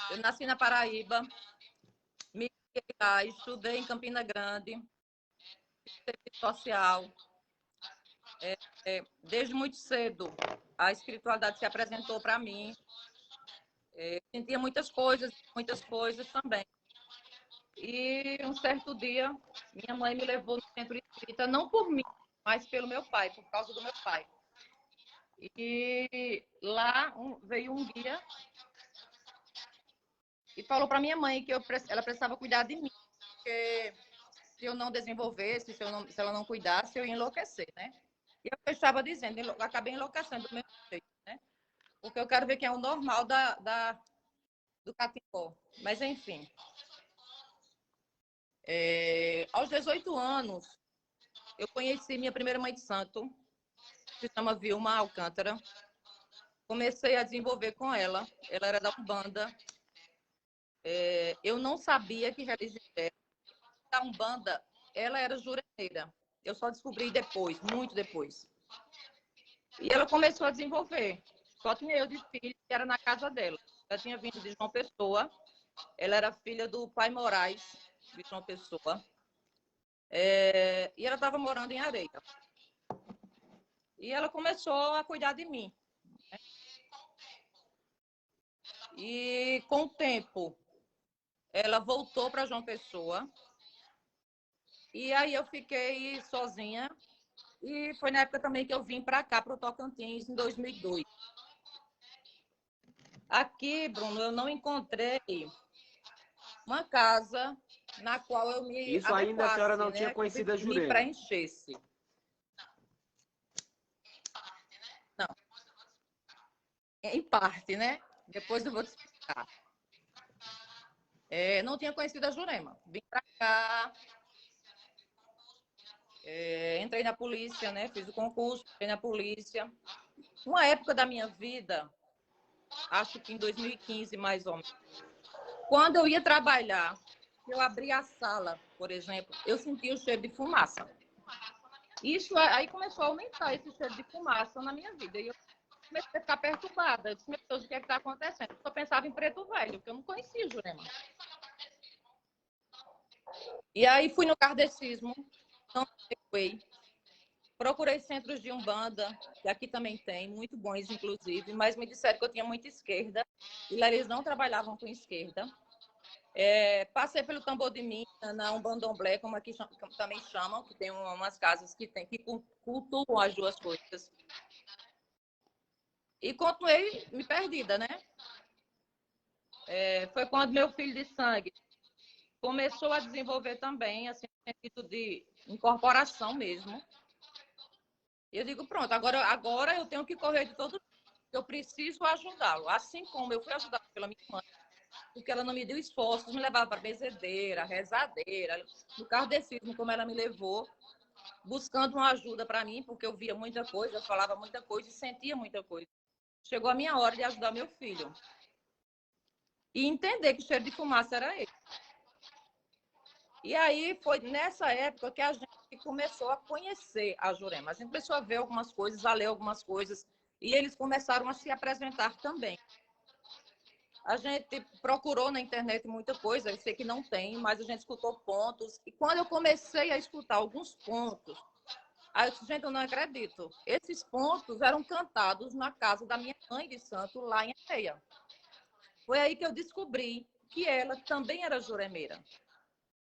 Eu nasci na Paraíba, me criei lá, estudei em Campina Grande, serviço social. Desde muito cedo, a espiritualidade se apresentou para mim. Sentia muitas coisas também. E um certo dia, minha mãe me levou no centro espírita, não por mim, mas pelo meu pai, por causa do meu pai. E lá veio um guia e falou para minha mãe que ela precisava cuidar de mim, porque se eu não desenvolvesse, se ela não cuidasse, eu ia enlouquecer, né? E eu estava dizendo, eu acabei enlouquecendo do mesmo jeito, né? Porque eu quero ver quem é o normal do catimbó. Mas, enfim. Aos 18 anos, eu conheci minha primeira mãe de santo, que se chama Vilma Alcântara. Comecei a desenvolver com ela. Ela era da Umbanda. Eu não sabia que religião era. Da Umbanda, ela era juremeira. Eu só descobri depois, muito depois. E ela começou a desenvolver. Só tinha eu de filho, que era na casa dela. Ela tinha vindo de João Pessoa. Ela era filha do pai Moraes, de João Pessoa. E ela estava morando em Areia. E ela começou a cuidar de mim. Né? E com o tempo, ela voltou para João Pessoa. E aí eu fiquei sozinha. E foi na época também que eu vim para cá, para o Tocantins, em 2002. Aqui, Bruno, eu não encontrei uma casa na qual eu me Isso ainda a senhora adequasse, não tinha né? conhecido a Me Jurema. preenchesse. Não, em parte, né? Depois eu vou te explicar. Não tinha conhecido a Jurema. Vim para cá, entrei na polícia, né? Fiz o concurso, entrei na polícia. Uma época da minha vida, acho que em 2015, mais ou menos, quando eu ia trabalhar, eu abria a sala, por exemplo, eu sentia o cheiro de fumaça. Isso aí começou a aumentar esse cheiro de fumaça na minha vida. E eu comecei a ficar perturbada. Eu disse, meu Deus, o que é que está acontecendo? Eu só pensava em Preto Velho, porque eu não conhecia Jurema. E aí fui no kardecismo, não fui. Procurei centros de Umbanda, que aqui também tem, muito bons, inclusive, mas me disseram que eu tinha muita esquerda, e lá eles não trabalhavam com esquerda. Passei pelo Tambor de Mina, na Umbandomblé, como aqui também chamam, que tem umas casas que cultuam as duas coisas. E continuei me perdida, né? Foi quando meu filho de sangue começou a desenvolver também, assim, no sentido de incorporação mesmo. E eu digo, pronto, agora eu tenho que correr de todo jeito. Eu preciso ajudá-lo. Assim como eu fui ajudada pela minha mãe, porque ela não me deu esforços, me levava para bezedeira, rezadeira, no kardecismo, como ela me levou, buscando uma ajuda para mim, porque eu via muita coisa, eu falava muita coisa e sentia muita coisa. Chegou a minha hora de ajudar meu filho. E entender que o cheiro de fumaça era ele. E aí foi nessa época que a gente começou a conhecer a Jurema. A gente começou a ver algumas coisas, a ler algumas coisas, e eles começaram a se apresentar também. A gente procurou na internet muita coisa, eu sei que não tem, mas a gente escutou pontos. E quando eu comecei a escutar alguns pontos, aí eu disse, gente, eu não acredito. Esses pontos eram cantados na casa da minha mãe de santo, lá em Areia. Foi aí que eu descobri que ela também era juremeira.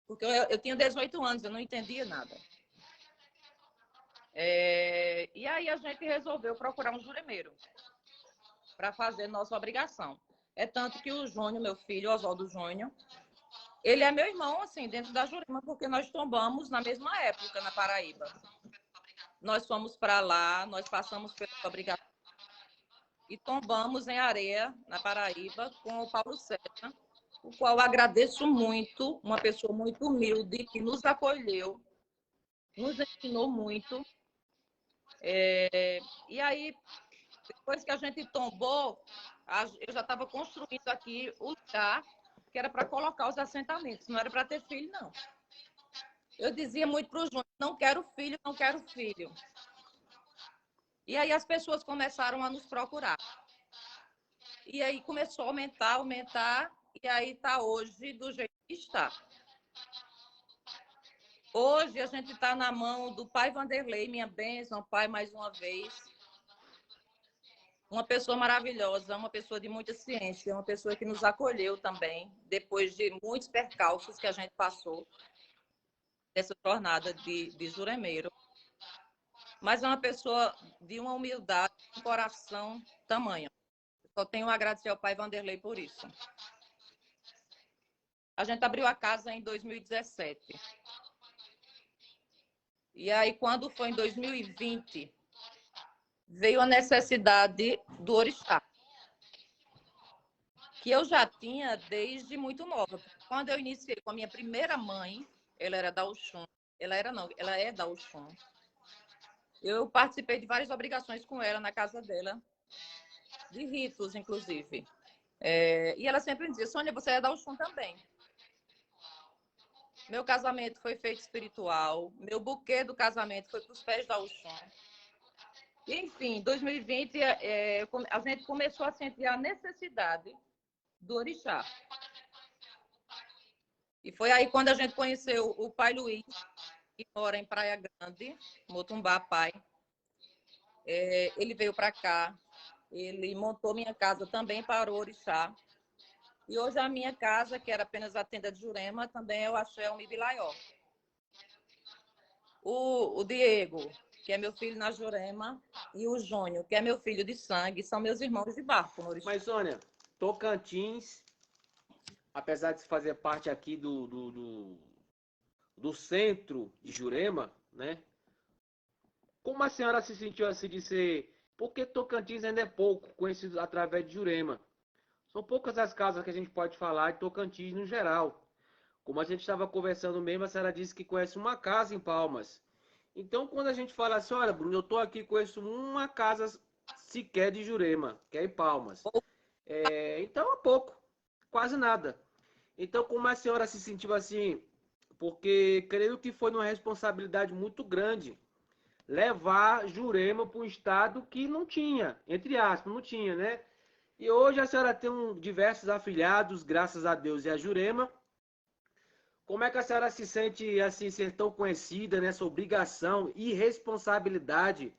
Porque eu tinha 18 anos, eu não entendia nada. E aí a gente resolveu procurar um juremeiro para fazer nossa obrigação. É tanto que o Júnior, meu filho, Oswaldo Júnior, ele é meu irmão, assim, dentro da Jurema, porque nós tombamos na mesma época, na Paraíba. Nós fomos para lá, nós passamos pela obrigação e tombamos em Areia, na Paraíba, com o Paulo César, o qual agradeço muito, uma pessoa muito humilde, que nos acolheu, nos ensinou muito. E aí, depois que a gente tombou, eu já estava construindo aqui o lugar que era para colocar os assentamentos, não era para ter filho, não. Eu dizia muito para o Júnior, não quero filho, não quero filho. E aí as pessoas começaram a nos procurar. E aí começou a aumentar, e aí está hoje do jeito que está. Hoje a gente está na mão do pai Vanderlei, minha bênção, pai, mais uma vez. Uma pessoa maravilhosa, uma pessoa de muita ciência, uma pessoa que nos acolheu também, depois de muitos percalços que a gente passou nessa jornada de juremeiro. Mas é uma pessoa de uma humildade, um coração tamanho. Só tenho a agradecer ao pai Vanderlei por isso. A gente abriu a casa em 2017. E aí, quando foi em 2020, veio a necessidade do orixá, que eu já tinha desde muito nova. Quando eu iniciei com a minha primeira mãe, ela era da Oxum, ela é da Oxum. Eu participei de várias obrigações com ela na casa dela, de ritos, inclusive. E ela sempre me dizia, Sônia, você é da Oxum também. Meu casamento foi feito espiritual, meu buquê do casamento foi para os pés da Oxum. Enfim, em 2020, a gente começou a sentir a necessidade do orixá. E foi aí quando a gente conheceu o pai Luiz, que mora em Praia Grande, Motumbá, pai. Ele veio para cá, ele montou minha casa também para o orixá. E hoje a minha casa, que era apenas a tenda de Jurema, também é o Axé Umibilaió. O Diego, que é meu filho na Jurema, e o Júnior, que é meu filho de sangue, são meus irmãos de barco no orixá. Mas, Sônia, Tocantins, apesar de fazer parte aqui do centro de Jurema, né? Como a senhora se sentiu assim de ser... Porque Tocantins ainda é pouco conhecido através de Jurema. São poucas as casas que a gente pode falar de Tocantins no geral. Como a gente estava conversando mesmo, a senhora disse que conhece uma casa em Palmas. Então, quando a gente fala assim, olha, Bruno, eu estou aqui, conheço uma casa sequer de Jurema, que é em Palmas. Então, é pouco, quase nada. Então, como a senhora se sentiu assim? Porque creio que foi uma responsabilidade muito grande levar Jurema para um estado que não tinha, entre aspas, não tinha, né? E hoje a senhora tem diversos afilhados, graças a Deus e a Jurema. Como é que a senhora se sente assim, ser tão conhecida nessa obrigação e responsabilidade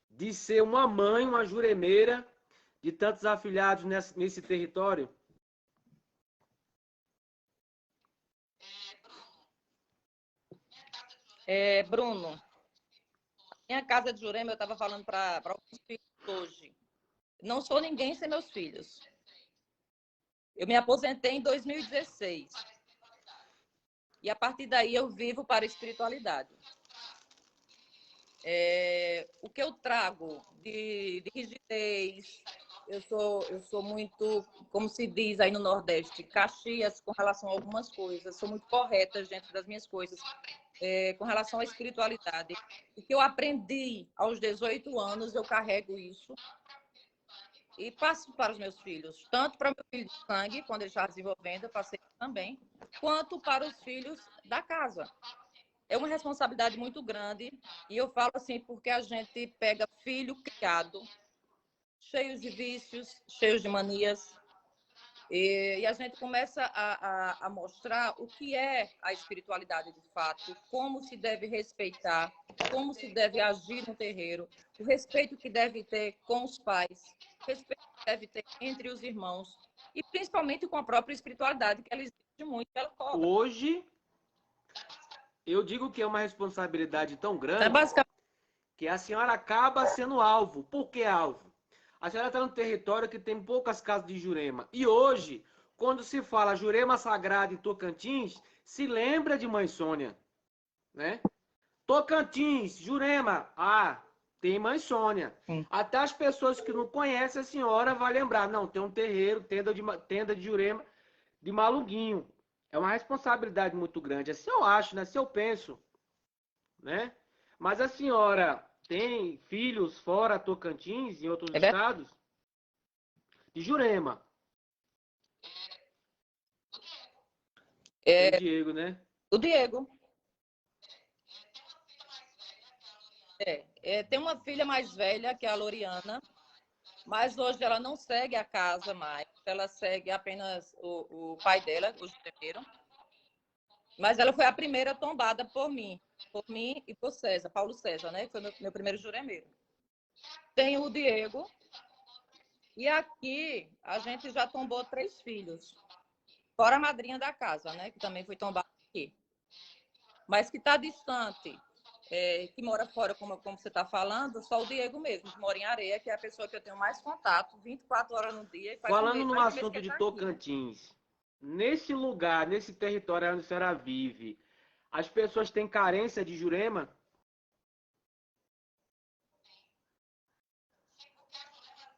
de ser uma mãe, uma juremeira de tantos afilhados nesse território? Bruno, minha casa de Jurema, eu estava falando para alguns filhos hoje. Não sou ninguém sem meus filhos. Eu me aposentei em 2016. E a partir daí eu vivo para a espiritualidade. O que eu trago de rigidez, eu sou muito, como se diz aí no Nordeste, caxias com relação a algumas coisas, sou muito correta dentro das minhas coisas, com relação à espiritualidade. O que eu aprendi aos 18 anos, eu carrego isso e passo para os meus filhos, tanto para o meu filho de sangue, quando ele está desenvolvendo, eu passei também, quanto para os filhos da casa. É uma responsabilidade muito grande, e eu falo assim porque a gente pega filho criado, cheios de vícios, cheios de manias, e a gente começa a mostrar o que é a espiritualidade de fato, como se deve respeitar, como se deve agir no terreiro, o respeito que deve ter com os pais, o respeito que deve ter entre os irmãos, e principalmente com a própria espiritualidade, que ela exige muito, ela cobra. Hoje, eu digo que é uma responsabilidade tão Então, grande basicamente, que a senhora acaba sendo alvo. Por que alvo? A senhora está num território que tem poucas casas de Jurema. E hoje, quando se fala Jurema Sagrada em Tocantins, se lembra de Mãe Sônia, né? Tocantins, Jurema, tem Mãe Sônia. Até as pessoas que não conhecem a senhora vai lembrar, não, tem um terreiro, tenda de Jurema, de Maluguinho. É uma responsabilidade muito grande. Assim eu acho, né? Assim eu penso, né? Mas a senhora tem filhos fora Tocantins, em outros estados? De Jurema. Tem o Diego, né? O Diego. Tem uma filha mais velha, que é a Loriana, mas hoje ela não segue a casa mais. ela segue apenas o pai dela, o juremeiro. Mas ela foi a primeira tombada por mim e por César, Paulo César, né? Que foi meu primeiro juremeiro. Tem o Diego, e aqui a gente já tombou 3 filhos, fora a madrinha da casa, né? Que também foi tombada aqui. Mas que está distante, que mora fora, como você está falando, só o Diego mesmo, que mora em Areia, que é a pessoa que eu tenho mais contato, 24 horas no dia. E faz Falando no mais um mês assunto que de ele tá Tocantins, nesse lugar, nesse território onde a senhora vive, as pessoas têm carência de Jurema?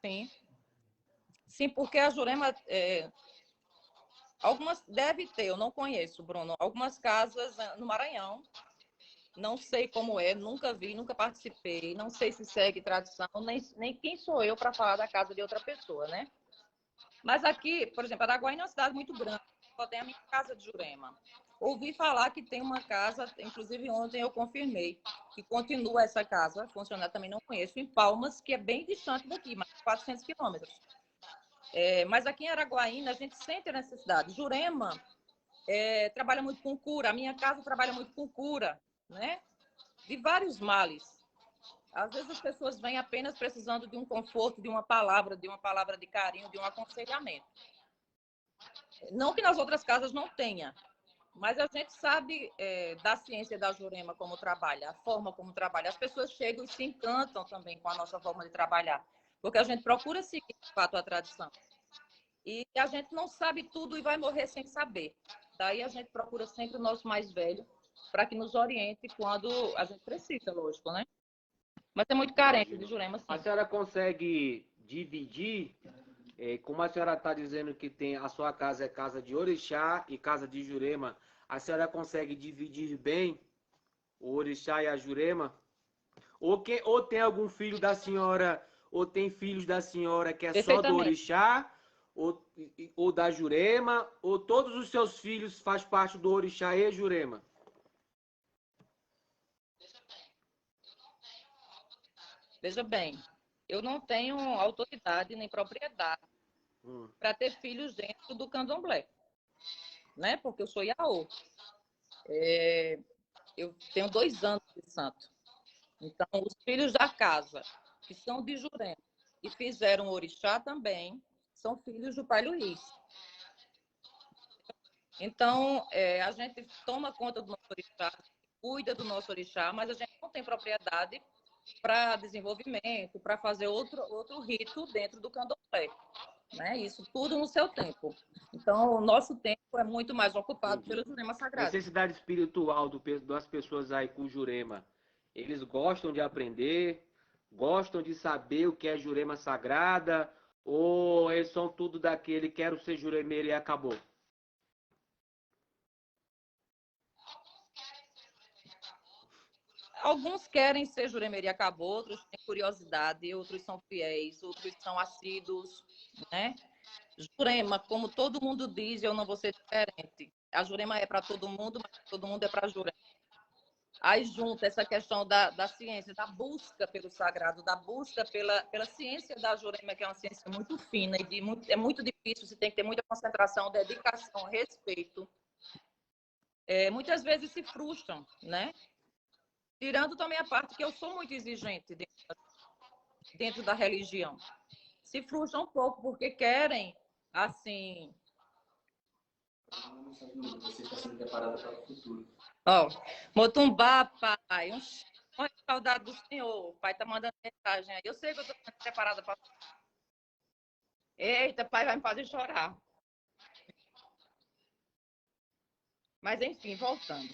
Sim. Sim, porque a Jurema, algumas deve ter, eu não conheço, Bruno. Algumas casas no Maranhão, não sei como é, nunca vi, nunca participei, não sei se segue tradição, nem quem sou eu para falar da casa de outra pessoa, né? Mas aqui, por exemplo, Araguaína é uma cidade muito grande, só tem a minha casa de Jurema. Ouvi falar que tem uma casa, inclusive ontem eu confirmei, que continua essa casa, funcionar também não conheço, em Palmas, que é bem distante daqui, mais de 400 quilômetros. Mas aqui em Araguaína a gente sente a necessidade. Jurema trabalha muito com cura, a minha casa trabalha muito com cura, né? De vários males. Às vezes as pessoas vêm apenas precisando de um conforto, de uma palavra de carinho, de um aconselhamento. Não que nas outras casas não tenha, mas a gente sabe da ciência da Jurema como trabalha, a forma como trabalha. As pessoas chegam e se encantam também com a nossa forma de trabalhar, porque a gente procura seguir, de fato, a tradição. E a gente não sabe tudo e vai morrer sem saber. Daí a gente procura sempre o nosso mais velho para que nos oriente quando a gente precisa, lógico, né? Mas é muito carente de Jurema, A sim. senhora consegue dividir, como a senhora está dizendo que tem a sua casa é casa de Orixá e casa de Jurema, a senhora consegue dividir bem o Orixá e a Jurema? Ou tem algum filho da senhora, ou tem filhos da senhora que é só do Perfeitamente. Orixá, ou da Jurema, ou todos os seus filhos faz parte do Orixá e Jurema? Veja bem, eu não tenho autoridade nem propriedade Hum. para ter filhos dentro do candomblé, né? Porque eu sou Iaô. Eu tenho 2 anos de santo. Então, os filhos da casa, que são de Jurema, e fizeram orixá também, são filhos do pai Luiz. Então, a gente toma conta do nosso orixá, cuida do nosso orixá, mas a gente não tem propriedade para desenvolvimento, para fazer outro rito dentro do candomblé. Né? Isso tudo no seu tempo. Então, o nosso tempo é muito mais ocupado Entendi. pelo Jurema Sagrado. Necessidade espiritual das pessoas aí com Jurema. Eles gostam de aprender, gostam de saber o que é Jurema Sagrada, ou eles são tudo daquele, quero ser juremeiro e acabou? Alguns querem ser Jurema e acabou, outros têm curiosidade, outros são fiéis, outros são assíduos, né? Jurema, como todo mundo diz, eu não vou ser diferente. A Jurema é para todo mundo, mas todo mundo é para Jurema. Aí junta essa questão da ciência, da busca pelo sagrado, da busca pela ciência da Jurema, que é uma ciência muito fina e é muito difícil, você tem que ter muita concentração, dedicação, respeito. Muitas vezes se frustram, né? Tirando também a parte que eu sou muito exigente dentro da religião. Se frustram um pouco porque querem, assim... Você está sendo preparada para o futuro. Ó, Motumbá, pai, saudade do senhor. O pai tá mandando mensagem aí. Eu sei que eu tô preparada para. Eita, pai, vai me fazer chorar. Mas, enfim, voltando.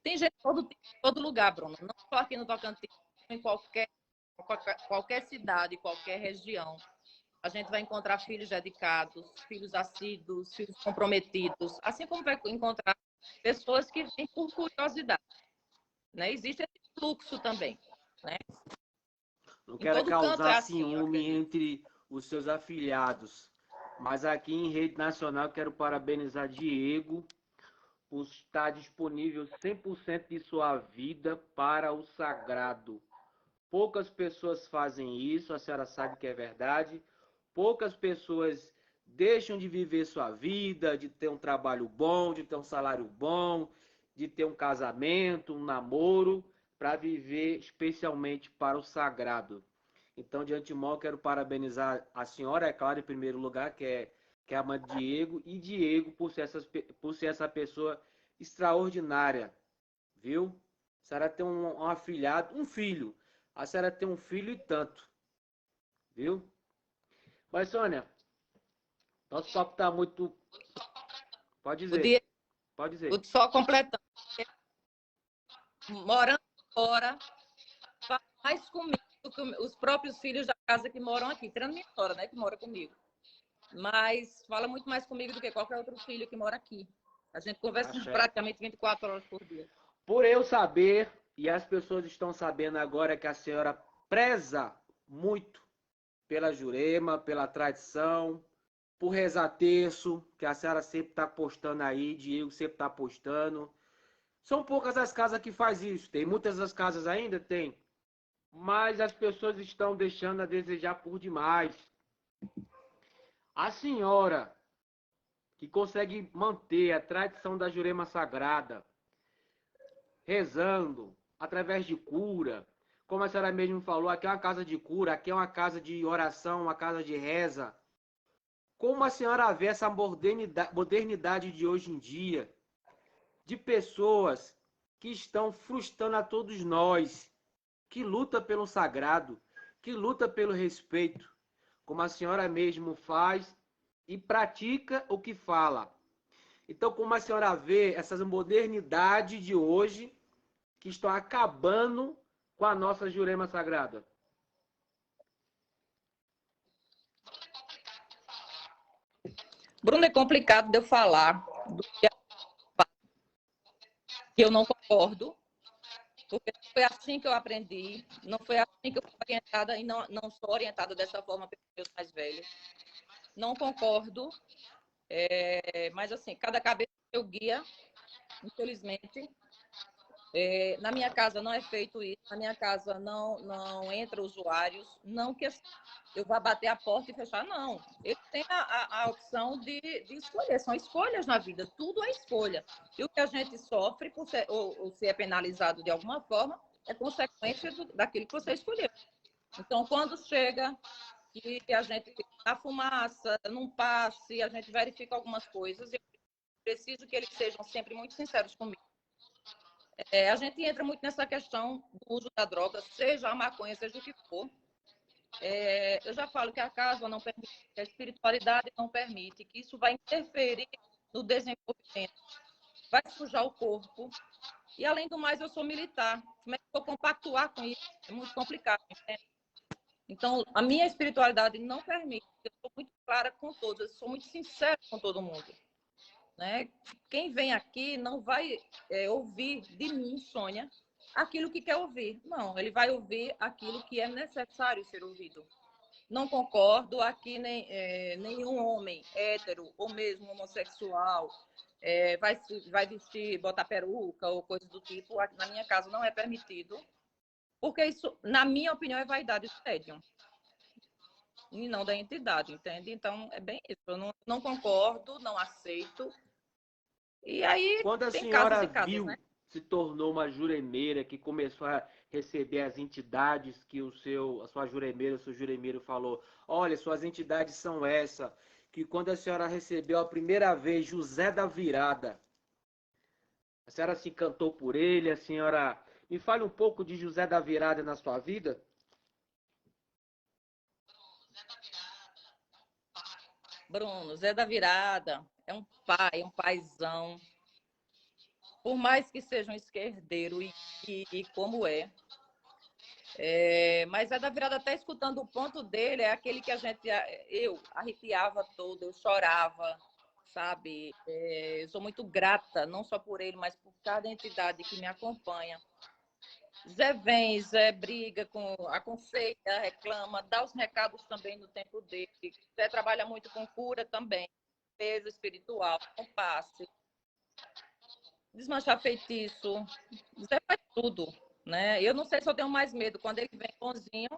Tem gente em todo lugar, Bruno. Não só aqui no Tocantins, em qualquer cidade, qualquer região. A gente vai encontrar filhos dedicados, filhos assíduos, filhos comprometidos. Assim como vai encontrar pessoas que vêm por curiosidade. Né? Existe esse fluxo também. Né? Não Em quero todo canto é causar assim, eu ciúme acredito. entre os seus afiliados, mas aqui em rede nacional quero parabenizar Diego por estar disponível 100% de sua vida para o sagrado. Poucas pessoas fazem isso, a senhora sabe que é verdade. Poucas pessoas deixam de viver sua vida, de ter um trabalho bom, de ter um salário bom, de ter um casamento, um namoro, para viver especialmente para o sagrado. Então, de antemão, eu quero parabenizar a senhora, é claro, em primeiro lugar, que é a mãe de Diego, e Diego por ser essa pessoa extraordinária, viu? A senhora tem um afilhado, um filho. A senhora tem um filho e tanto, viu? Mas, Sônia, nosso papo tá muito. Pode O dizer, dia, pode dizer. só completando, morando fora, fala mais comigo do que os próprios filhos da casa que moram aqui, tirando minha nora, né, que mora comigo. Mas fala muito mais comigo do que qualquer outro filho que mora aqui. A gente conversa Axé. praticamente 24 horas por dia. Por eu saber, e as pessoas estão sabendo agora que a senhora preza muito pela Jurema, pela tradição, por rezar terço, que a senhora sempre está postando aí, Diego sempre está postando. São poucas as casas que faz isso. Tem muitas das casas ainda? Tem. Mas as pessoas estão deixando a desejar por demais. A senhora, que consegue manter a tradição da Jurema Sagrada, rezando, através de cura, como a senhora mesmo falou, aqui é uma casa de cura, aqui é uma casa de oração, uma casa de reza. Como a senhora vê essa modernidade de hoje em dia, de pessoas que estão frustrando a todos nós, que luta pelo sagrado, que luta pelo respeito, como a senhora mesmo faz e pratica o que fala. Então, como a senhora vê essas modernidades de hoje que estão acabando com a nossa Jurema Sagrada? Bruno, é complicado de eu falar do que eu não concordo, porque não foi assim que eu aprendi, não foi assim que eu fui orientada, e não sou orientada dessa forma pelos meus mais velhos. Não concordo, mas assim, cada cabeça eu guia, infelizmente. Na minha casa não é feito isso, na minha casa não entra usuários, não que eu vá bater a porta e fechar, não. Ele tem a opção de escolher, são escolhas na vida, tudo é escolha. E o que a gente sofre por ser, ou se é penalizado de alguma forma, é consequência daquilo que você escolheu. Então, quando chega que a gente, na fumaça, num passe, a gente verifica algumas coisas, eu preciso que eles sejam sempre muito sinceros comigo. A gente entra muito nessa questão do uso da droga, seja a maconha, seja o que for. Eu já falo que a casa não permite, que a espiritualidade não permite, que isso vai interferir no desenvolvimento, vai sujar o corpo. E, além do mais, eu sou militar. Como é que eu vou compactuar com isso? É muito complicado, entende? Então, a minha espiritualidade não permite. Eu sou muito clara com todos, eu sou muito sincera com todo mundo. Né? Quem vem aqui não vai ouvir de mim, Sônia, aquilo que quer ouvir. Não, ele vai ouvir aquilo que é necessário ser ouvido. Não concordo, aqui nenhum homem hétero ou mesmo homossexual vai vestir, botar peruca ou coisa do tipo. Na minha casa não é permitido, porque isso, na minha opinião, é vaidade do médium e não da entidade, entende? Então, é bem isso. Eu não concordo, não aceito. E aí Quando a tem casas senhora e casas, né? viu, se tornou uma juremeira que começou a receber as entidades que a sua juremeira, o seu juremeiro falou, olha, suas entidades são essa, que quando a senhora recebeu a primeira vez José da Virada, a senhora se encantou por ele, a senhora... Me fale um pouco de José da Virada na sua vida. Bruno, Zé da Virada é um pai, um paizão. Por mais que seja um esquerdeiro e como mas Zé da Virada, até escutando o ponto dele, é aquele que eu arrepiava todo, eu chorava, sabe? Eu sou muito grata, não só por ele, mas por cada entidade que me acompanha. Zé vem, Zé briga, aconselha, reclama, dá os recados também no tempo dele. Zé trabalha muito com cura também, peso espiritual, com passe, desmanchar feitiço. Zé faz tudo. né? Eu não sei se eu tenho mais medo quando ele vem bonzinho,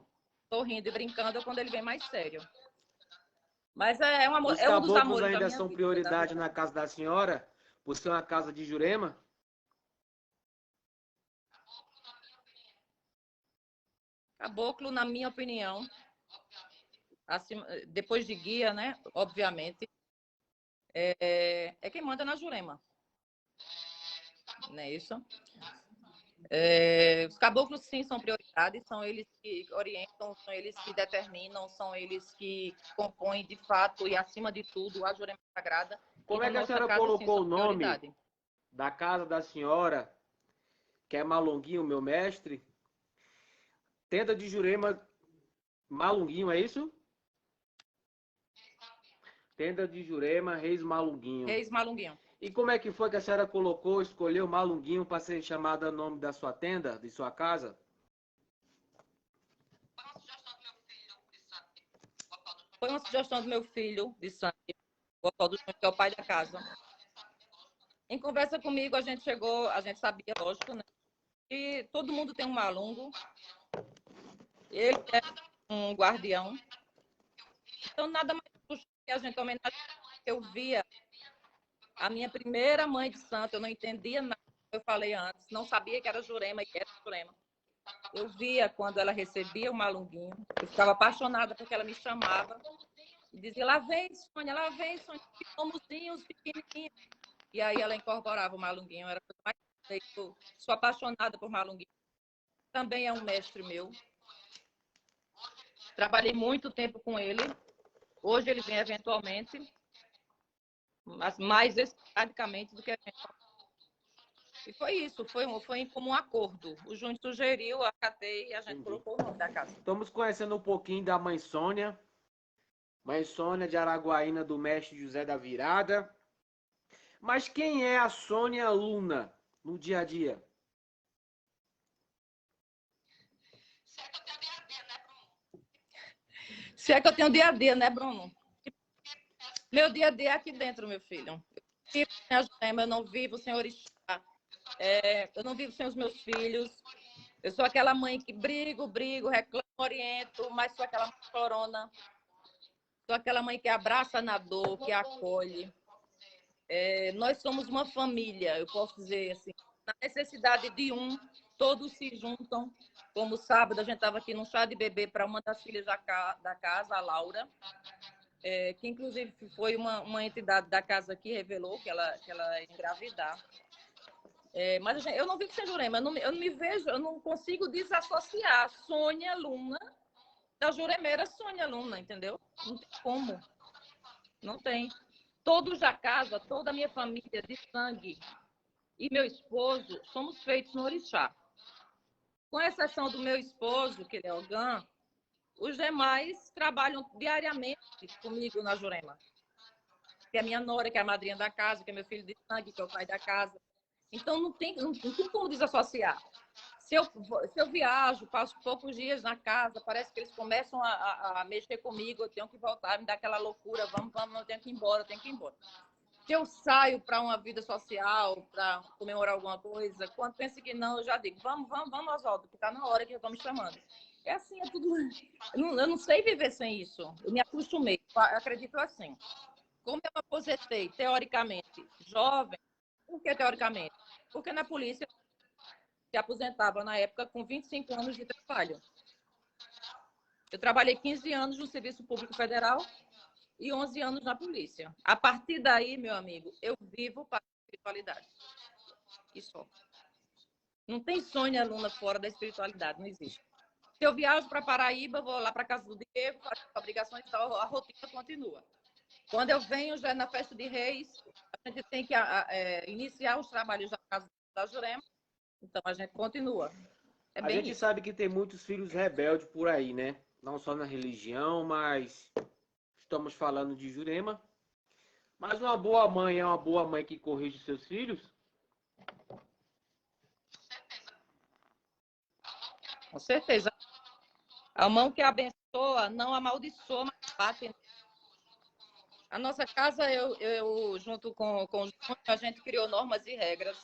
sorrindo e brincando, ou quando ele vem mais sério. Mas é Os é um dos caboclos amores da ainda minha são vida. prioridade na casa da senhora, por ser uma casa de Jurema? Caboclo, na minha opinião, acima, depois de guia, né? Obviamente, é quem manda na Jurema. Não é isso? Os caboclos, sim, são prioridade, são eles que orientam, são eles que determinam, são eles que compõem, de fato, e acima de tudo, a Jurema Sagrada. Como E é na que a nossa senhora casa, sim, colocou são o nome prioridade. da casa da senhora, que é Malunguinho, meu mestre? Tenda de Jurema Malunguinho, é isso? Tenda de Jurema Reis Malunguinho. Reis Malunguinho. E como é que foi que a senhora colocou, escolheu Malunguinho para ser chamada nome da sua tenda, de sua casa? Foi uma sugestão do meu filho, de sangue, o Otó do Júnior, que é o pai da casa. Em conversa comigo, a gente chegou, a gente sabia, lógico, né? Que todo mundo tem um malungo. Ele é um guardião. Então, nada mais justo que a gente homenagear. Eu via a minha primeira mãe de santo, eu não entendia nada, eu falei antes, não sabia que era Jurema e que era Jurema. Eu via quando ela recebia o malunguinho, eu ficava apaixonada porque ela me chamava e dizia, lá vem, Sônia, pomozinhos pequenininhos. E aí ela incorporava o malunguinho, era coisa mais... Eu sou apaixonada por malunguinho. Também é um mestre meu. Trabalhei muito tempo com ele. Hoje ele vem eventualmente, mas mais esporadicamente do que eventualmente. E foi isso, foi como um acordo. O Júnior sugeriu, eu acatei e a gente colocou o nome da casa. Estamos conhecendo um pouquinho da mãe Sônia. Mãe Sônia de Araguaína, do mestre José da Virada. Mas quem é a Sônia Luna no dia a dia? Se é que eu tenho dia a dia, né, Bruno? Meu dia a dia é aqui dentro, meu filho. Eu vivo sem a Jurema, eu não vivo sem orixá. Eu não vivo sem os meus filhos. Eu sou aquela mãe que brigo, reclamo, oriento, mas sou aquela mãe chorona. Sou aquela mãe que abraça na dor, que acolhe. Nós somos uma família, eu posso dizer assim. Na necessidade de um, todos se juntam. Como sábado, a gente estava aqui num chá de bebê para uma das filhas da casa, a Laura, que inclusive foi uma entidade da casa que revelou que ela ia engravidar. Mas eu não vivo sem Jurema, eu não me vejo, eu não consigo desassociar Sônia Luna da juremeira Sônia Luna, entendeu? Não tem como. Não tem. Todos da casa, toda a minha família de sangue e meu esposo somos feitos no orixá. Com exceção do meu esposo, que ele é Ogã, os demais trabalham diariamente comigo na Jurema. Que é a minha nora, que é a madrinha da casa, que é meu filho de sangue, que é o pai da casa. Então, não tem como desassociar. Se eu viajo, passo poucos dias na casa, parece que eles começam a mexer comigo, eu tenho que voltar, me dá aquela loucura, vamos, eu tenho que ir embora, Se eu saio para uma vida social, para comemorar alguma coisa, quando penso que não, eu já digo, vamos, Oswaldo, que está na hora que eu estou me chamando. É assim, é tudo... Eu não sei viver sem isso. Eu me acostumei, eu acredito assim. Como eu aposentei, teoricamente, jovem, por que teoricamente? Porque na polícia se aposentava na época com 25 anos de trabalho. Eu trabalhei 15 anos no Serviço Público Federal e 11 anos na polícia. A partir daí, meu amigo, eu vivo para a espiritualidade. E só. Não tem Sônia Luna fora da espiritualidade, não existe. Se eu viajo para Paraíba, vou lá para a casa do Diego, faço obrigações e tal, a rotina continua. Quando eu venho já na festa de Reis, a gente tem que iniciar os trabalhos da casa da Jurema, então a gente continua. A gente sabe que tem muitos filhos rebeldes por aí, né? Não só na religião, mas estamos falando de Jurema. Mas uma boa mãe é uma boa mãe que corrige seus filhos? Com certeza. A mão que abençoa não amaldiçoa, mas bate. A nossa casa, eu junto com o Júnior, a gente criou normas e regras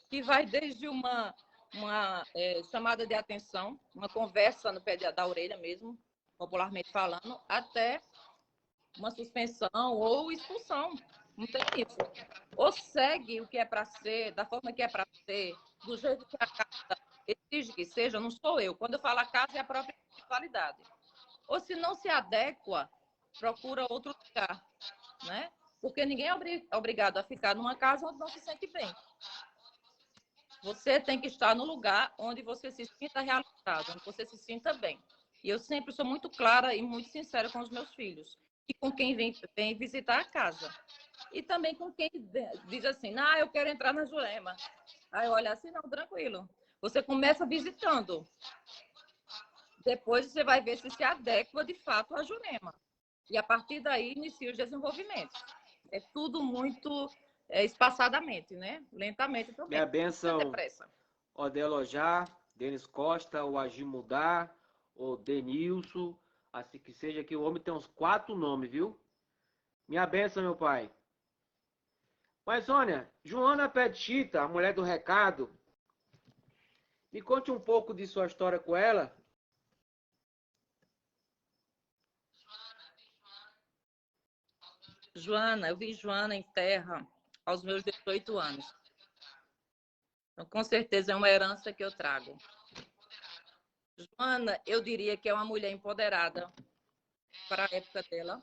que vai desde uma uma chamada de atenção, uma conversa no pé da orelha mesmo, popularmente falando, até uma suspensão ou expulsão. Não tem isso. Ou segue o que é para ser, da forma que é para ser, do jeito que a casa exige que seja, não sou eu. Quando eu falo a casa, é a própria espiritualidade. Ou se não se adequa, procura outro lugar, né? Porque ninguém é obrigado a ficar numa casa onde não se sente bem. Você tem que estar no lugar onde você se sinta realizado, onde você se sinta bem. E eu sempre sou muito clara e muito sincera com os meus filhos. E com quem vem visitar a casa. E também com quem diz assim, eu quero entrar na Jurema. Aí eu olho assim, não, tranquilo. Você começa visitando. Depois você vai ver se adequa de fato à Jurema. E a partir daí inicia os desenvolvimentos. É tudo muito espaçadamente, né? Lentamente também. Minha bênção, Odelojá, Denis Costa, o Agir Mudar, o Denilson, assim que seja, que o homem tem uns 4 nomes, viu? Minha bênção, meu pai. Mas, Sônia, Joana Petita, a mulher do recado, me conte um pouco de sua história com ela. Joana, eu vi Joana em terra aos meus 18 anos. Então, com certeza é uma herança que eu trago. Joana, eu diria que é uma mulher empoderada para a época dela.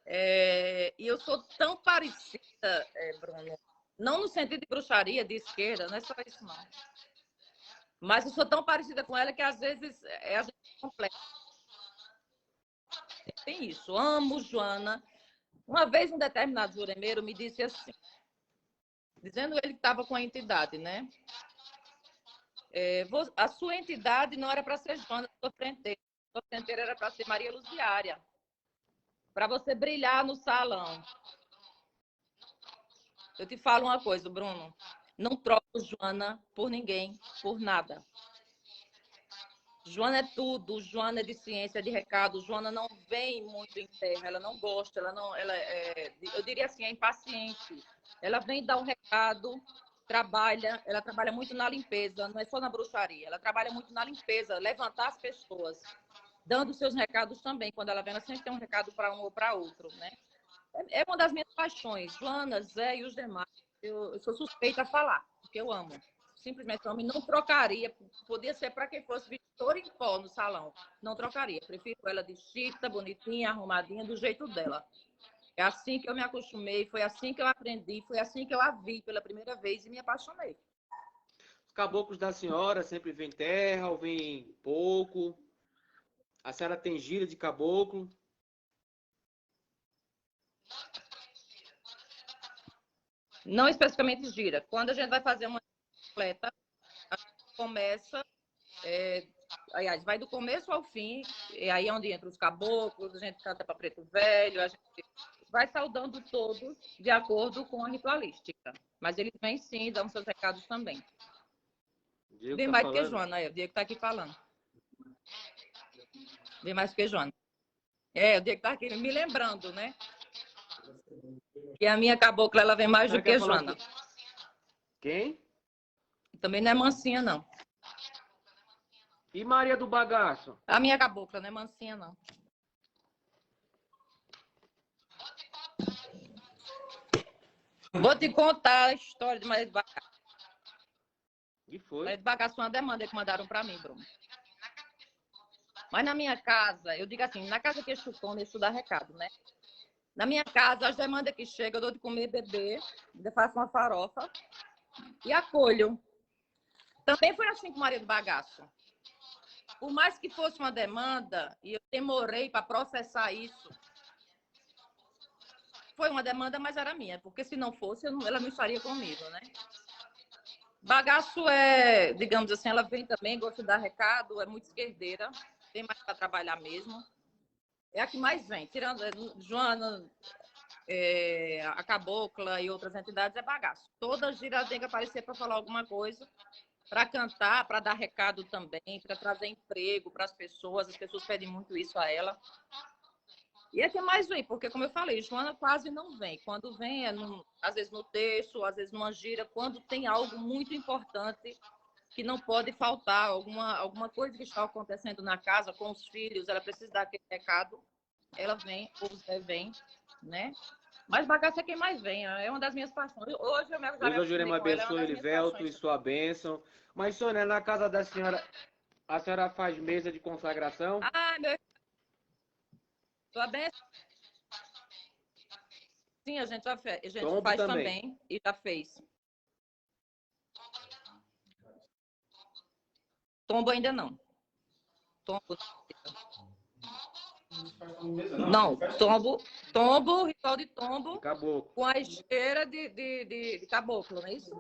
E eu sou tão parecida, Bruno, não no sentido de bruxaria, de esquerda, não é só isso não. Mas eu sou tão parecida com ela que às vezes a gente é completa. Tem isso. Amo Joana. Uma vez um determinado juremeiro me disse assim, dizendo ele que estava com a entidade, né? A sua entidade não era para ser Joana, sua frenteira era para ser Maria Luziária, para você brilhar no salão. Eu te falo uma coisa, Bruno, não troco Joana por ninguém, por nada. Joana é tudo, Joana é de ciência, de recado, Joana não vem muito em terra, ela não gosta, eu diria assim, é impaciente. Ela vem dar um recado, ela trabalha muito na limpeza, não é só na bruxaria, ela trabalha muito na limpeza, levantar as pessoas, dando seus recados também, quando ela vem, ela sempre tem um recado para um ou para outro, né? É uma das minhas paixões, Joana, Zé e os demais, eu sou suspeita a falar, porque eu amo. Simplesmente homem não trocaria, podia ser para quem fosse Vitória em pó no salão, não trocaria. Prefiro ela de chita, bonitinha, arrumadinha, do jeito dela. É assim que eu me acostumei, foi assim que eu aprendi, foi assim que eu a vi pela primeira vez e me apaixonei. Os caboclos da senhora sempre vêm terra ou vêm pouco? A senhora tem gira de caboclo? Não especificamente gira. Quando a gente vai fazer uma completa, a gente começa, aliás, vai do começo ao fim, e aí é onde entra os caboclos, a gente canta para preto velho, a gente vai saudando todos de acordo com a ritualística. Mas eles vêm sim, dão seus recados também. Diego Vem tá mais falando? do que Joana, o Diego está aqui falando. Vem mais do que Joana. O Diego está aqui me lembrando, né? E a minha cabocla, ela vem mais do que Joana. Quem? Também não é mansinha, não. E Maria do Bagaço? A minha cabocla não é mansinha, não. Vou te contar a história de Maria do Bagaço. E foi? Maria do Bagaço foi uma demanda que mandaram para mim, Bruno. Mas na minha casa, eu digo assim, na casa que eu come, isso dá recado, né? Na minha casa, as demandas que chegam, eu dou de comer, beber, eu faço uma farofa e acolho. Também foi assim com Maria do Bagaço. Por mais que fosse uma demanda, e eu demorei para processar isso, foi uma demanda, mas era minha, porque se não fosse, ela não estaria comigo, né? Bagaço digamos assim, ela vem também, gosta de dar recado, é muito esquerdeira, tem mais para trabalhar mesmo. É a que mais vem, tirando Joana, a Cabocla e outras entidades, é Bagaço. Toda gira tem que aparecer para falar alguma coisa, para cantar, para dar recado também, para trazer emprego para as pessoas pedem muito isso a ela. E é que mais vem, porque, como eu falei, Joana quase não vem. Quando vem, às vezes no texto, às vezes numa gira, quando tem algo muito importante que não pode faltar, alguma coisa que está acontecendo na casa com os filhos, ela precisa dar aquele recado, ela vem, ou Zé vem, né? Mas bagaça é quem mais vem, é uma das minhas paixões. Hoje eu já Deus, me a Jurema acostumei com ela, é uma abençoe das o minhas Livelto e paixões. sua bênção. Mas, Sônia, na casa da senhora, a senhora faz mesa de consagração? Ah, meu, sua bênção. Sim, a gente Tombo faz também. também e já fez. Tombo ainda não. Tombo. Não, tombo, ritual de tombo Caboclo. com a esteira de caboclo, não é isso?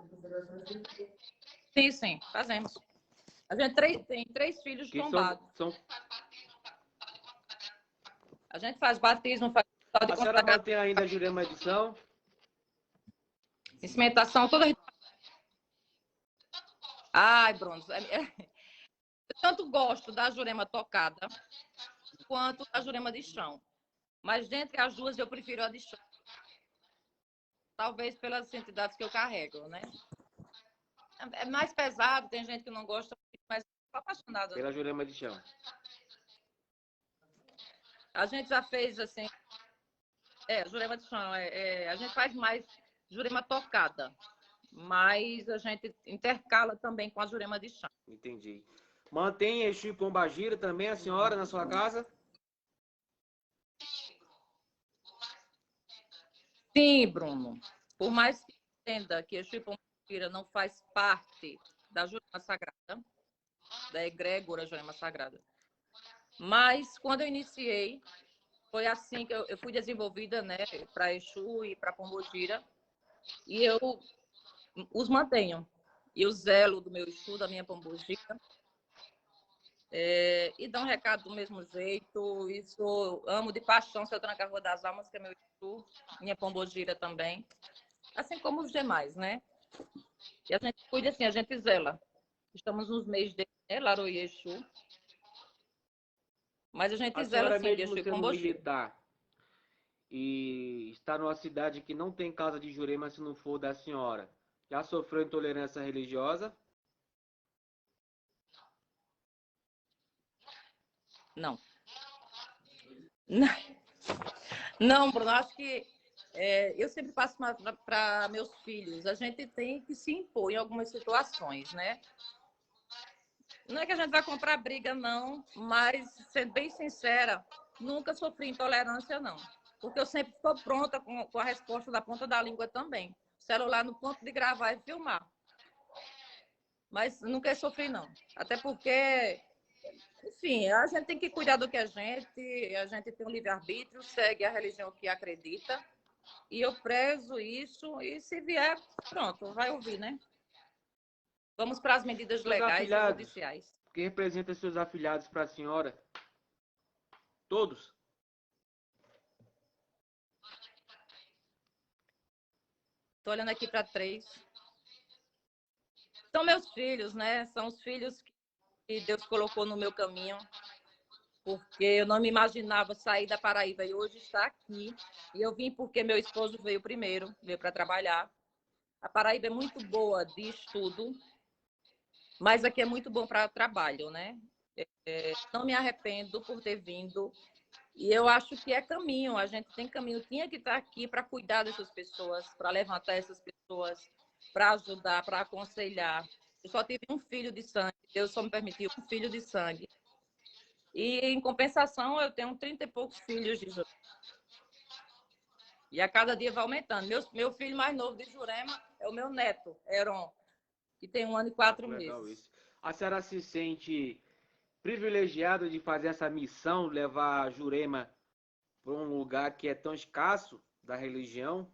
Sim, sim, fazemos. A gente tem 3 filhos Que tombados. são... A gente faz batismo, faz ritual de A senhora consagração, mantém ainda a Jurema edição? cimentação, toda. Ai, Bruno, eu tanto gosto da Jurema tocada quanto da Jurema de chão. Mas dentre as duas eu prefiro a de chão. Talvez pelas entidades que eu carrego, né? É mais pesado, tem gente que não gosta, mas eu sou apaixonada. Pela Jurema de chão. A gente já fez assim. Jurema de chão. A gente faz mais Jurema tocada. Mas a gente intercala também com a Jurema de chão. Entendi. Mantém Exu e Pombagira também, a senhora, na sua casa? Sim, Bruno. Por mais que entenda que Exu e Pombagira não faz parte da Jurema Sagrada, da egrégora Jurema Sagrada. Mas quando eu iniciei, foi assim que eu fui desenvolvida, né, para Exu e para Pombogira, e eu os mantenho. E o zelo do meu Exu, da minha Pombogira, e dá um recado do mesmo jeito. Isso eu amo de paixão, Seu Tranca-Rua das Almas, que é meu Exu, minha Pombogira também, assim como os demais, né? E a gente cuida assim, a gente zela. Estamos nos meses de, né, Laroie e Exu, mas a gente A zela senhora, assim, de mesmo Exu e sendo Pombogira. militar e está numa cidade que não tem casa de Jurema se não for da senhora, já sofreu intolerância religiosa? Não. Não, Bruno, acho que eu sempre passo para meus filhos. A gente tem que se impor em algumas situações, né? Não é que a gente vai comprar briga, não, mas, sendo bem sincera, nunca sofri intolerância, não. Porque eu sempre estou pronta com a resposta da ponta da língua também. Celular no ponto de gravar e filmar. Mas nunca sofri, não. Até porque, enfim, a gente tem que cuidar do que a gente tem um livre-arbítrio, segue a religião que acredita. E eu prezo isso, e se vier, pronto, vai ouvir, né? Vamos para as medidas Seus legais e afilhados, judiciais. que representa seus afilhados para a senhora? Todos? Estou olhando aqui para 3. São meus filhos, né? São os filhos que Deus colocou no meu caminho, porque eu não me imaginava sair da Paraíba e hoje está aqui. E eu vim porque meu esposo veio primeiro, veio para trabalhar. A Paraíba é muito boa de estudo, mas aqui é muito bom para trabalho, né? Não me arrependo por ter vindo. E eu acho que é caminho, a gente tem caminho. Tinha que estar aqui para cuidar dessas pessoas, para levantar essas pessoas, para ajudar, para aconselhar. Eu só tive um filho de sangue, Deus só me permitiu um filho de sangue. E, em compensação, eu tenho 30 e poucos filhos de Jurema. E a cada dia vai aumentando. Meu filho mais novo de Jurema é o meu neto, Heron, que tem 1 ano e 4 Legal meses. isso. A senhora se sente privilegiada de fazer essa missão, levar a Jurema para um lugar que é tão escasso da religião?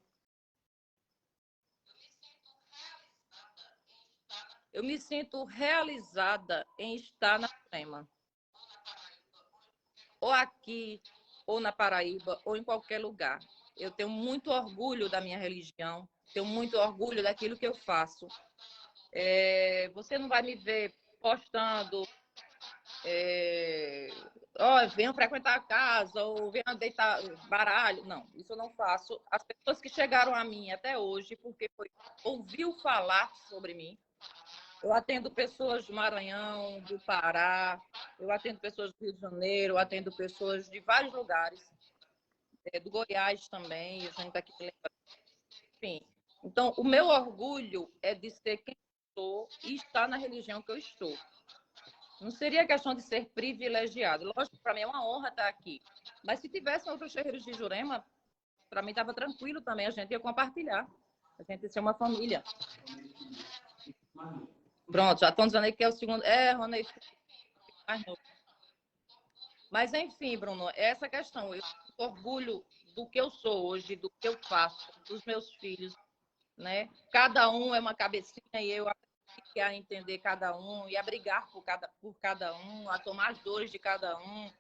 Eu me sinto realizada em estar na Jurema. Ou aqui, ou na Paraíba, ou em qualquer lugar. Eu tenho muito orgulho da minha religião, tenho muito orgulho daquilo que eu faço. Você não vai me ver postando venham frequentar a casa, ou venham deitar baralho. Não, isso eu não faço. As pessoas que chegaram a mim até hoje, porque ouviu falar sobre mim, eu atendo pessoas do Maranhão, do Pará, eu atendo pessoas do Rio de Janeiro, eu atendo pessoas de vários lugares, do Goiás também, a gente está aqui lembrando. Enfim, então, o meu orgulho é de ser quem eu sou e estar na religião que eu estou. Não seria questão de ser privilegiado. Lógico, para mim é uma honra estar aqui. Mas se tivessem outros terreiros de Jurema, para mim estava tranquilo também. A gente ia compartilhar. A gente ia ser uma família. Pronto, já estão dizendo aí que é o segundo. Ronei. Mas, enfim, Bruno, essa questão. Eu tenho orgulho do que eu sou hoje, do que eu faço, dos meus filhos, né? Cada um é uma cabecinha e eu aprendi a entender cada um e a brigar por cada um, a tomar as dores de cada um.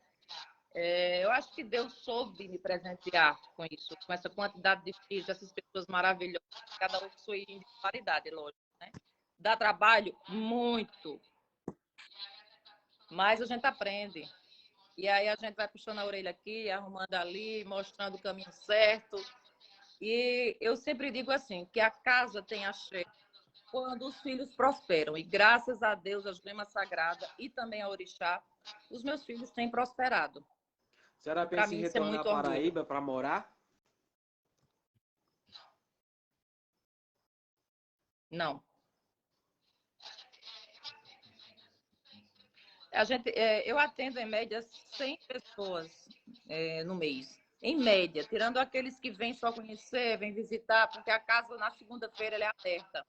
Eu acho que Deus soube me presentear com isso, com essa quantidade de filhos, essas pessoas maravilhosas, cada um com sua individualidade, lógico, né? Dá trabalho? Muito. Mas a gente aprende. E aí a gente vai puxando a orelha aqui, arrumando ali, mostrando o caminho certo. E eu sempre digo assim, que a casa tem axé quando os filhos prosperam. E graças a Deus, a Jurema Sagrada e também a Orixá, os meus filhos têm prosperado. A senhora Para pensa em mim, isso é retornar muito à orgulho. Paraíba para morar? Não. Eu atendo, em média, 100 pessoas no mês. Em média, tirando aqueles que vêm só conhecer, vêm visitar, porque a casa, na segunda-feira, ela é aberta.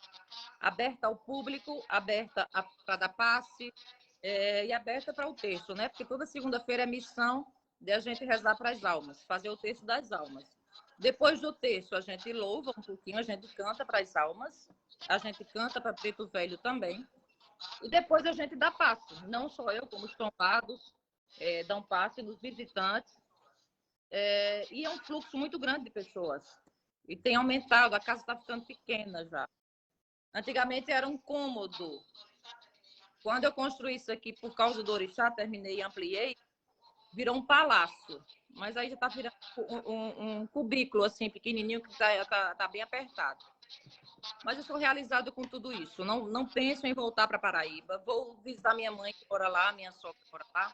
Aberta ao público, aberta para dar passe e aberta para o terço, né? Porque toda segunda-feira é missão de a gente rezar para as almas, fazer o terço das almas. Depois do terço, a gente louva um pouquinho, a gente canta para as almas, a gente canta para Preto Velho também. E depois a gente dá passe, não só eu, como os tombados dão passe nos visitantes. E é um fluxo muito grande de pessoas. E tem aumentado, a casa está ficando pequena já. Antigamente era um cômodo. Quando eu construí isso aqui por causa do orixá, terminei e ampliei, virou um palácio. Mas aí já está virando um cubículo assim, pequenininho, que tá bem apertado. Mas eu sou realizada com tudo isso. Não penso em voltar para Paraíba. Vou visitar minha mãe que mora lá, minha sogra que mora lá.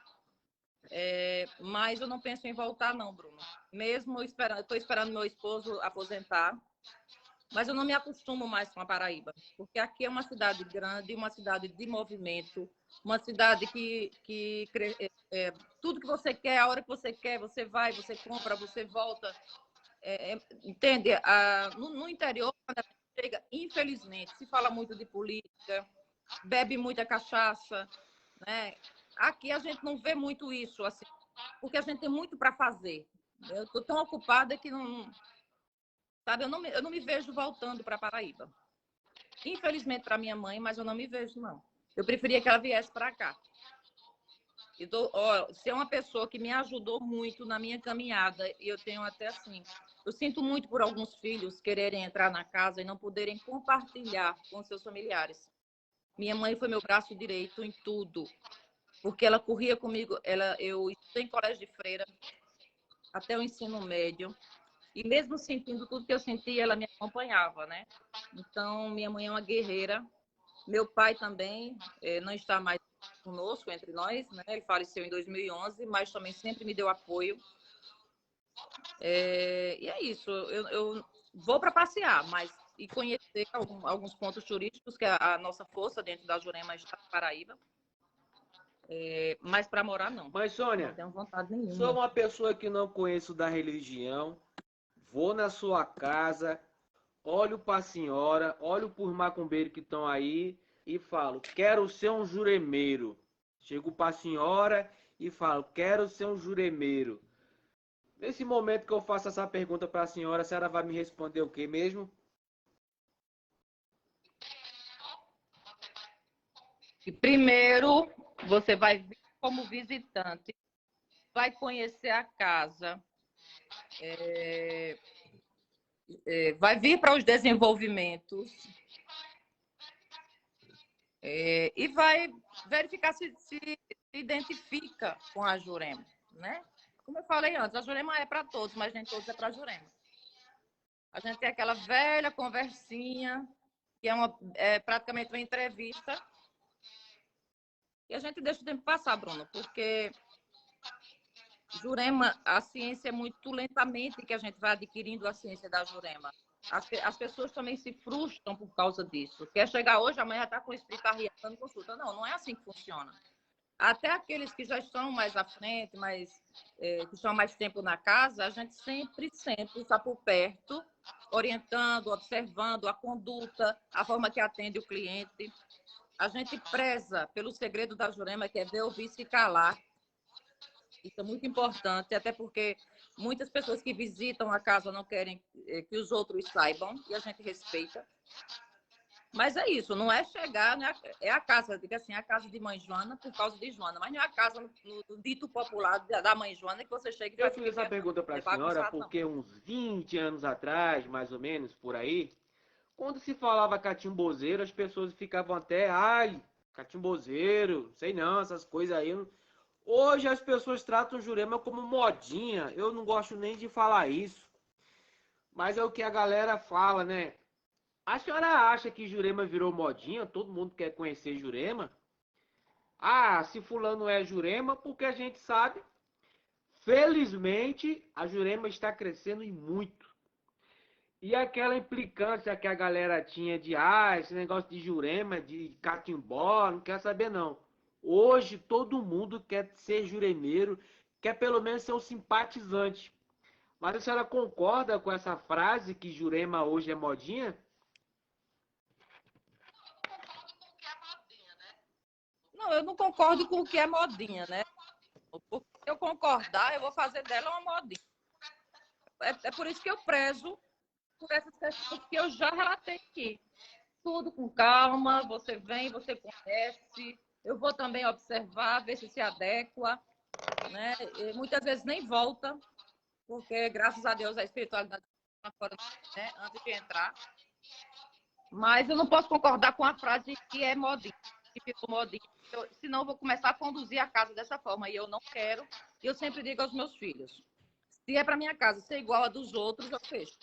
Mas eu não penso em voltar, não, Bruno. Mesmo estou esperando meu esposo aposentar. Mas eu não me acostumo mais com a Paraíba. Porque aqui é uma cidade grande, uma cidade de movimento, uma cidade que tudo que você quer, a hora que você quer, você vai, você compra, você volta. Entende? No interior, quando a gente chega, infelizmente, se fala muito de política, bebe muita cachaça, né? Aqui a gente não vê muito isso, assim, porque a gente tem muito para fazer. Eu estou tão ocupada que não, sabe, eu não me vejo voltando para Paraíba. Infelizmente para minha mãe, mas eu não me vejo, não. Eu preferia que ela viesse para cá. Se é uma pessoa que me ajudou muito na minha caminhada, e eu tenho até assim, eu sinto muito por alguns filhos quererem entrar na casa e não poderem compartilhar com seus familiares. Minha mãe foi meu braço direito em tudo, porque ela corria comigo, eu estudei em colégio de freira até o ensino médio, e mesmo sentindo tudo que eu sentia, ela me acompanhava, né? Então, minha mãe é uma guerreira. Meu pai também não está mais conosco, entre nós, né? Ele faleceu em 2011, mas também sempre me deu apoio. E é isso, eu vou para passear, mas e conhecer alguns pontos turísticos, que a nossa força dentro da Jurema está na Paraíba. Mas para morar, não. Mas, Sônia, não tenho vontade nenhuma. Sou uma pessoa que não conheço da religião, vou na sua casa, olho para a senhora, olho para os macumbeiros que estão aí e falo, quero ser um juremeiro. Chego para a senhora e falo, quero ser um juremeiro. Nesse momento que eu faço essa pergunta para a senhora vai me responder o que mesmo? E primeiro, você vai vir como visitante, vai conhecer a casa, vai vir para os desenvolvimentos e vai verificar se se identifica com a Jurema, né? Como eu falei antes, a Jurema é para todos, mas nem todos é para a Jurema. A gente tem aquela velha conversinha, que é praticamente uma entrevista, e a gente deixa o tempo passar, Bruno, porque Jurema, a ciência é muito lentamente que a gente vai adquirindo a ciência da Jurema. As pessoas também se frustram por causa disso. Quer chegar hoje, amanhã já está com o espírito arriando consulta. Não, não é assim que funciona. Até aqueles que já estão mais à frente, que estão mais tempo na casa, a gente sempre está por perto, orientando, observando a conduta, a forma que atende o cliente. A gente preza pelo segredo da Jurema, que é ver, ouvir, se calar. Isso é muito importante, até porque muitas pessoas que visitam a casa não querem que os outros saibam, e a gente respeita. Mas é isso, não é chegar, né? É a casa, diga assim, a casa de mãe Joana por causa de Joana, mas não é a casa no dito popular da mãe Joana que você chega e Eu faz fiz essa pergunta para a senhora porque uns 20 anos atrás, mais ou menos, por aí, quando se falava catimbozeiro, as pessoas ficavam até, ai, catimbozeiro, sei não, essas coisas aí. Hoje as pessoas tratam Jurema como modinha. Eu não gosto nem de falar isso. Mas é o que a galera fala, né? A senhora acha que Jurema virou modinha? Todo mundo quer conhecer Jurema? Ah, se fulano é Jurema, porque a gente sabe, felizmente, a Jurema está crescendo e muito. E aquela implicância que a galera tinha de, esse negócio de Jurema, de catimbó, não quer saber não. Hoje todo mundo quer ser juremeiro, quer pelo menos ser um simpatizante. Mas a senhora concorda com essa frase que Jurema hoje é modinha? Não, eu não concordo com o que é modinha, né? Porque se eu concordar, eu vou fazer dela uma modinha. É por isso que eu prezo por essas questões que eu já relatei aqui. Tudo com calma, você vem, você conhece, eu vou também observar, ver se adequa, né? E muitas vezes nem volta, porque graças a Deus a espiritualidade está fora, né? Antes de entrar. Mas eu não posso concordar com a frase que é modinha, que ficou modinha. Senão eu vou começar a conduzir a casa dessa forma, e eu não quero. E eu sempre digo aos meus filhos, se é para minha casa ser igual a dos outros, eu fecho.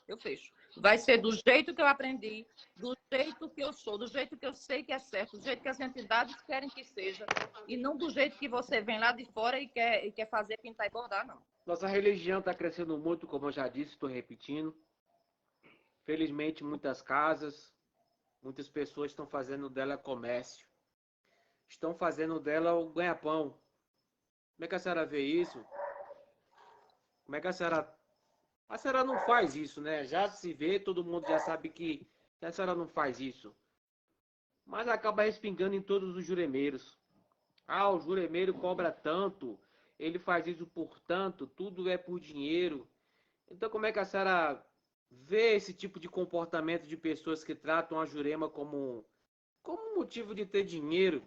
Eu fecho. Vai ser do jeito que eu aprendi, do jeito que eu sou, do jeito que eu sei que é certo, do jeito que as entidades querem que seja, e não do jeito que você vem lá de fora e quer fazer pintar e bordar, não. Nossa religião está crescendo muito, como eu já disse, estou repetindo. Felizmente, muitas casas, muitas pessoas estão fazendo dela comércio. Estão fazendo dela o ganha-pão. Como é que a senhora vê isso? Como é que a senhora... A senhora não faz isso, né? Já se vê, todo mundo já sabe que a senhora não faz isso. Mas acaba respingando em todos os juremeiros. Ah, o juremeiro cobra tanto, ele faz isso por tanto, tudo é por dinheiro. Então como é que a senhora vê esse tipo de comportamento de pessoas que tratam a Jurema como motivo de ter dinheiro?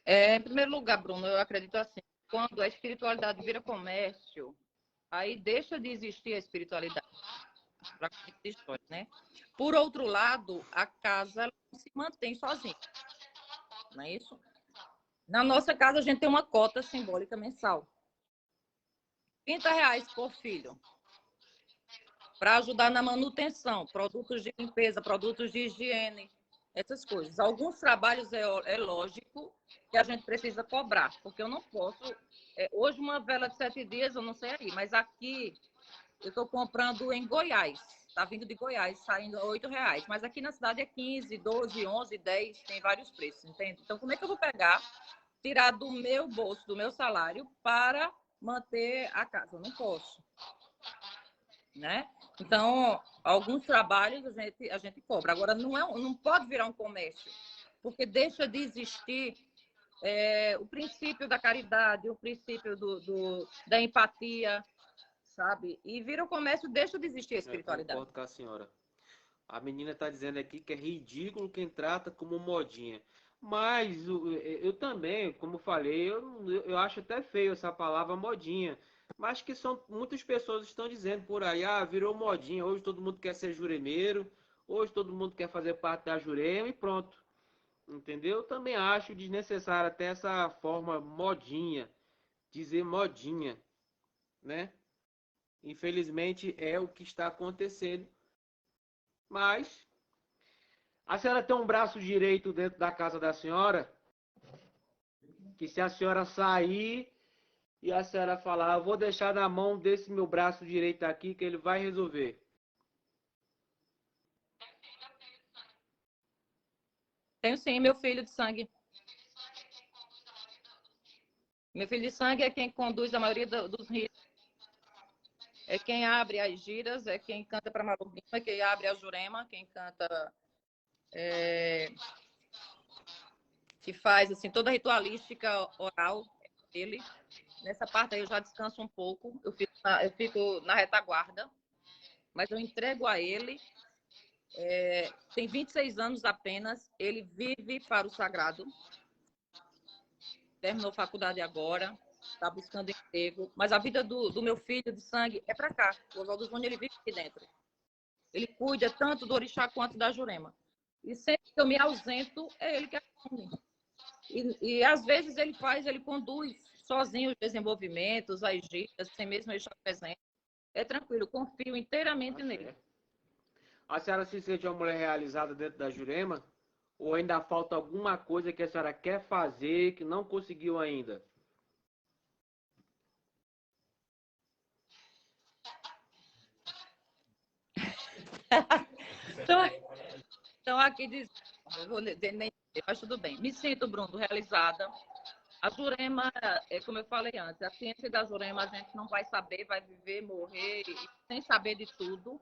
Em primeiro lugar, Bruno, eu acredito assim, quando a espiritualidade vira comércio, aí deixa de existir a espiritualidade, para história, né? Por outro lado, a casa ela não se mantém sozinha, não é isso? Na nossa casa, a gente tem uma cota simbólica mensal. R$ 30 por filho, para ajudar na manutenção, produtos de limpeza, produtos de higiene, essas coisas. Alguns trabalhos é lógico que a gente precisa cobrar, porque eu não posso... hoje uma vela de 7 dias, eu não sei aí, mas aqui eu estou comprando em Goiás. Está vindo de Goiás, saindo a R$ 8. Mas aqui na cidade é 15, 12, 11, 10, tem vários preços, entende? Então, como é que eu vou pegar, tirar do meu bolso, do meu salário, para manter a casa? Eu não posso, né? Então, alguns trabalhos a gente cobra. Agora, não pode virar um comércio, porque deixa de existir o princípio da caridade, o princípio da empatia, sabe? E vira um comércio, deixa de existir a espiritualidade. Eu concordo com a senhora. A menina está dizendo aqui que é ridículo quem trata como modinha. Mas eu também, como falei, eu acho até feio essa palavra modinha. Mas que muitas pessoas estão dizendo por aí, virou modinha, hoje todo mundo quer ser juremeiro, Hoje todo mundo quer fazer parte da Jurema e pronto. Entendeu? Eu também acho desnecessário até essa forma modinha, dizer modinha, né? Infelizmente é o que está acontecendo. Mas a senhora tem um braço direito dentro da casa da senhora, que se a senhora sair e a senhora falar, eu vou deixar na mão desse meu braço direito aqui que ele vai resolver. Tenho sim, meu filho de sangue. Meu filho de sangue é quem conduz a maioria dos ritos. É quem abre as giras, é quem canta para Malubima, é quem abre a Jurema, quem canta, que faz assim toda a ritualística oral dele. Nessa parte aí eu já descanso um pouco, eu fico na retaguarda, mas eu entrego a ele. Tem 26 anos apenas, ele vive para o sagrado. Terminou faculdade agora, está buscando emprego, mas a vida do meu filho de sangue é para cá. O Oswaldo Júnior, ele vive aqui dentro. Ele cuida tanto do orixá quanto da Jurema. E sempre que eu me ausento, é ele que assume. E às vezes ele conduz sozinho os desenvolvimentos, as giras, sem mesmo eu estar presente. É tranquilo, confio inteiramente nele. A senhora se sente uma mulher realizada dentro da Jurema? Ou ainda falta alguma coisa que a senhora quer fazer que não conseguiu ainda? Então aqui diz, eu vou nem dizer, mas tudo bem. Me sinto, Bruno, realizada. A Jurema, como eu falei antes, a ciência da Jurema a gente não vai saber, vai viver, morrer, sem saber de tudo.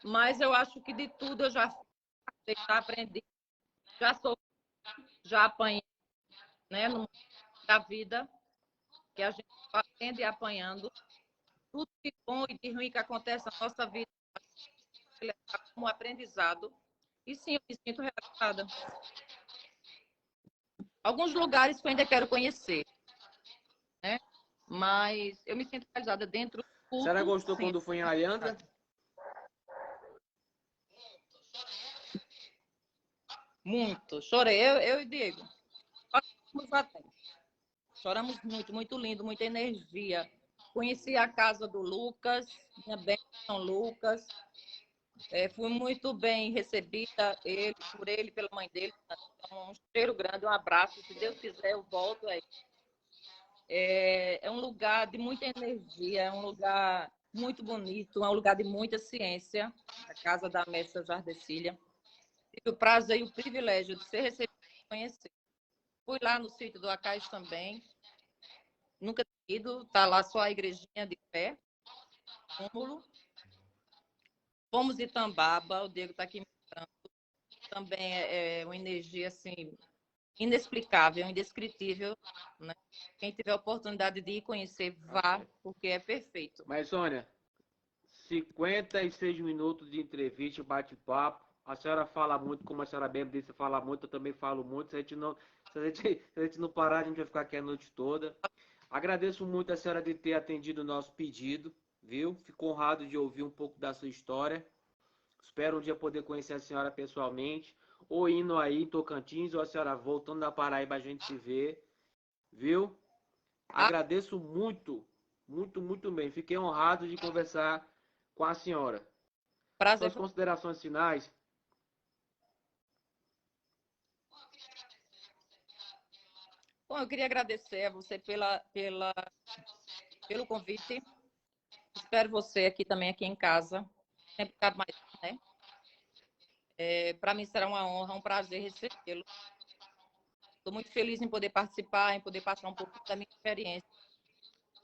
Mas eu acho que de tudo eu já aprendi, já sou, já apanhei, né, no da vida, que a gente aprende apanhando. Tudo de bom e de ruim que acontece na nossa vida, como aprendizado. E sim, eu me sinto realizada. Alguns lugares que eu ainda quero conhecer, né? Mas eu me sinto realizada dentro do A senhora culto. gostou Sim. quando foi em Aliança? Muito. Chorei, eu e Diego. Choramos até. Choramos muito, muito lindo, muita energia. Conheci a casa do Lucas, minha bem, São Lucas. Fui muito bem recebida por ele, pela mãe dele. Então, um cheiro grande, um abraço. Se Deus quiser, eu volto aí. É um lugar de muita energia, é um lugar muito bonito, é um lugar de muita ciência, a casa da mestra Jardecília. Tive o prazer e o privilégio de ser recebida e conhecer. Fui lá no sítio do Acais também, nunca tinha ido, está lá só a igrejinha de pé, túmulo. Fomos em Tambaba, o Diego está aqui me mostrando. Também é uma energia assim, inexplicável, indescritível, né? Quem tiver a oportunidade de ir conhecer, vá, porque é perfeito. Mas, Sônia, 56 minutos de entrevista, bate-papo. A senhora fala muito, como a senhora bem disse, fala muito, eu também falo muito. Se a gente não parar, a gente vai ficar aqui a noite toda. Agradeço muito a senhora de ter atendido o nosso pedido, viu? Fico honrado de ouvir um pouco da sua história. Espero um dia poder conhecer a senhora pessoalmente, ou indo aí em Tocantins, ou a senhora voltando da Paraíba a gente se vê, viu? Agradeço muito, muito, muito bem. Fiquei honrado de conversar com a senhora. Prazer. Suas considerações finais? Bom, eu queria agradecer a você pelo convite. Espero você aqui também, aqui em casa. Sempre cabe mais, né? Para mim será uma honra, um prazer recebê-lo. Estou muito feliz em poder participar, em poder passar um pouco da minha experiência.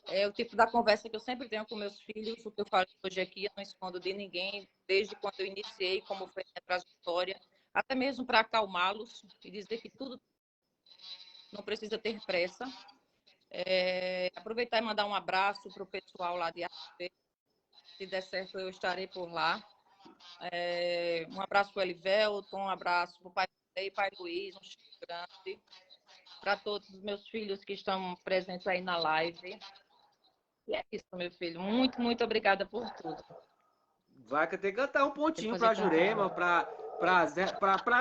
É o tipo da conversa que eu sempre tenho com meus filhos, o que eu falo hoje aqui, eu não escondo de ninguém, desde quando eu iniciei, como foi a minha trajetória, até mesmo para acalmá-los e dizer que tudo não precisa ter pressa. Aproveitar e mandar um abraço para o pessoal lá de Arte. Se der certo, eu estarei por lá. Um abraço para o Elivelton, um abraço para o pai Luiz, um cheiro grande. Para todos os meus filhos que estão presentes aí na live. E é isso, meu filho. Muito, muito obrigada por tudo. Vai ter que cantar um pontinho pra Depois eu Jurema,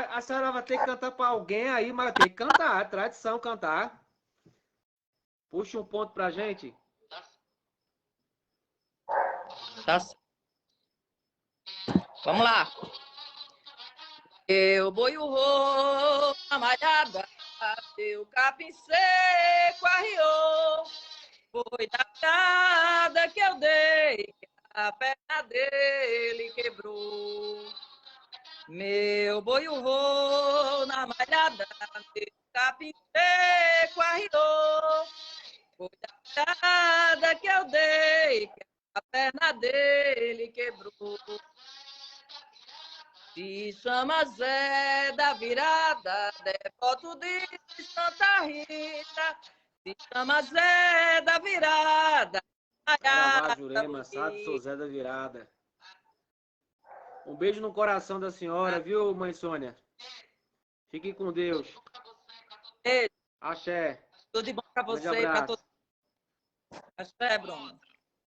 a senhora vai ter que cantar pra alguém aí, mas tem que cantar, tradição cantar. Puxa um ponto pra gente. Tá certo. Vamos lá. Eu boi o rolo na malhada, meu capim seco arriou. Foi da cada que eu dei, a perna dele quebrou. Meu boi o rolo na malhada, meu capim seco arriou. Foi da cada que eu dei, a perna dele quebrou. Se chama Zé da Virada, devoto de Santa Rita. Se chama Zé da Virada. Saravá, Jurema, sabe, sou Zé da Virada. Um beijo no coração da senhora, viu, mãe Sônia? Fique com Deus. Beijo. Axé. Tudo de bom para Grande você e para abraço. todos. Axé, Bruno.